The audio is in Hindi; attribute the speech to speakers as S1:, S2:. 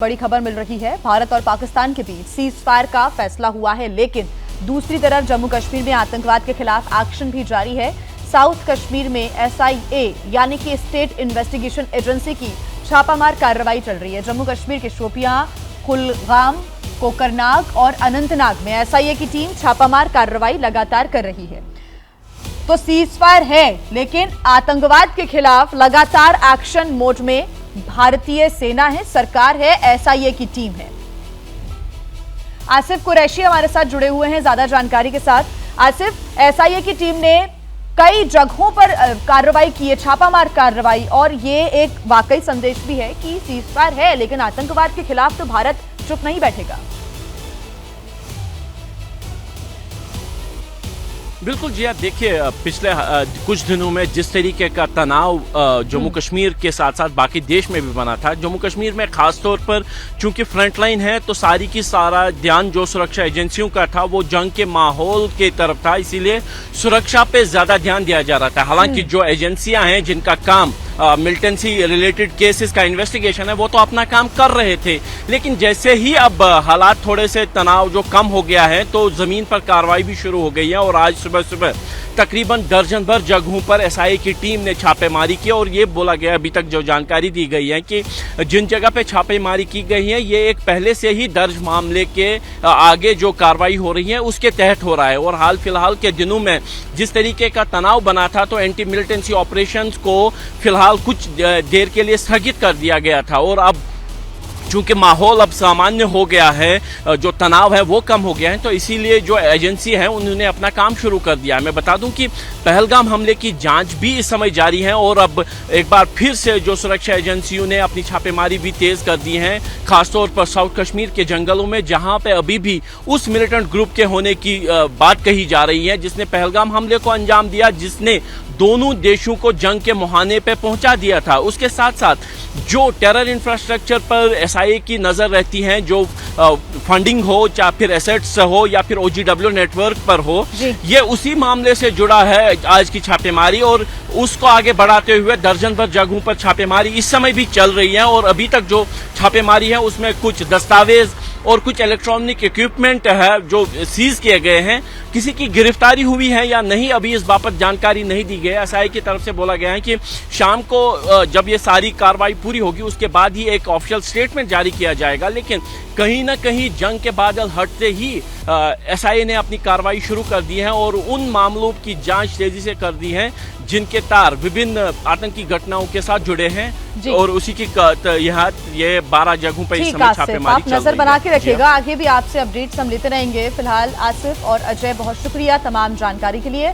S1: बड़ी खबर मिल रही है। भारत और पाकिस्तान के बीच सीज फायर का फैसला हुआ है, लेकिन दूसरी तरफ जम्मू कश्मीर में आतंकवाद के खिलाफ एक्शन भी जारी है। साउथ कश्मीर में SIA यानी कि स्टेट इन्वेस्टिगेशन एजेंसी की छापामार कार्रवाई चल रही है। जम्मू कश्मीर के शोपियां, कुलगाम, कोकरनाग और अनंतनाग में SIA की टीम छापामार कार्रवाई लगातार कर रही है। तो सीज फायर है, लेकिन आतंकवाद के खिलाफ लगातार एक्शन मोड में भारतीय सेना है, सरकार है, SIA की टीम है। आसिफ कुरैशी हमारे साथ जुड़े हुए हैं ज्यादा जानकारी के साथ। आसिफ, SIA की टीम ने कई जगहों पर कार्रवाई की है, छापामार कार्रवाई, और ये एक वाकई संदेश भी है कि सीज फायर है, लेकिन आतंकवाद के खिलाफ तो भारत चुप नहीं बैठेगा।
S2: बिल्कुल जी, आप देखिए पिछले कुछ दिनों में जिस तरीके का तनाव जम्मू कश्मीर के साथ साथ बाकी देश में भी बना था। जम्मू कश्मीर में खास तौर पर चूंकि फ्रंट लाइन है, तो सारी की सारा ध्यान जो सुरक्षा एजेंसियों का था वो जंग के माहौल के तरफ था, इसीलिए सुरक्षा पे ज्यादा ध्यान दिया जा रहा था। हालांकि जो एजेंसियां हैं जिनका काम मिलिटेंसी रिलेटेड केसेस का इन्वेस्टिगेशन है, वो तो अपना काम कर रहे थे, लेकिन जैसे ही अब हालात थोड़े से तनाव जो कम हो गया है, तो जमीन पर कार्रवाई भी शुरू हो गई है। और आज सुबह सुबह तकरीबन दर्जन भर जगहों पर SIA की टीम ने छापेमारी की, और ये बोला गया अभी तक जो जानकारी दी गई है कि जिन जगह पे छापेमारी की गई है, ये एक पहले से ही दर्ज मामले के आगे जो कार्रवाई हो रही है उसके तहत हो रहा है। और हाल फिलहाल के दिनों में जिस तरीके का तनाव बना था, तो एंटी मिलिटेंसी ऑपरेशंस को फिलहाल कुछ देर के लिए स्थगित कर दिया गया था। और अब चूंकि माहौल अब सामान्य हो गया है, जो तनाव है वो कम हो गया है, तो इसीलिए जो एजेंसी है उन्होंने अपना काम शुरू कर दिया है। मैं बता दूं कि पहलगाम हमले की जांच भी इस समय जारी है, और अब एक बार फिर से जो सुरक्षा एजेंसियों ने अपनी छापेमारी भी तेज कर दी है, खासतौर पर साउथ कश्मीर के जंगलों में, जहां पे अभी भी उस मिलिटेंट ग्रुप के होने की बात कही जा रही है जिसने पहलगाम हमले को अंजाम दिया, जिसने दोनों देशों को जंग के मुहाने पे पहुंचा दिया था। उसके साथ साथ जो टेरर इंफ्रास्ट्रक्चर पर SIA की नजर रहती है, जो फंडिंग हो, चाहे फिर एसेट्स हो या फिर OGW नेटवर्क पर हो, ये उसी मामले से जुड़ा है आज की छापेमारी। और उसको आगे बढ़ाते हुए दर्जन भर जगहों पर छापेमारी इस समय भी चल रही है। और अभी तक जो छापेमारी है उसमें कुछ दस्तावेज और कुछ इलेक्ट्रॉनिक इक्विपमेंट है जो सीज किए गए हैं। किसी की गिरफ्तारी हुई है या नहीं, अभी इस बाबत जानकारी नहीं दी गई है। SIA की तरफ से बोला गया है कि शाम को जब ये सारी कार्रवाई पूरी होगी उसके बाद ही एक ऑफिशियल स्टेटमेंट जारी किया जाएगा। लेकिन कहीं ना कहीं जंग के बादल हटते ही SIA ने अपनी कार्रवाई शुरू कर दी है और उन मामलों की जांच तेजी से कर दी है जिनके तार विभिन्न आतंकी घटनाओं के साथ जुड़े हैं। और उसी की यहाँ ये 12 जगहों पर इस समय छापेमारी चल रही है।
S1: नजर बना के रखिएगा, आगे भी आपसे अपडेट्स हम लेते रहेंगे। फिलहाल आसिफ और अजय, बहुत शुक्रिया तमाम जानकारी के लिए।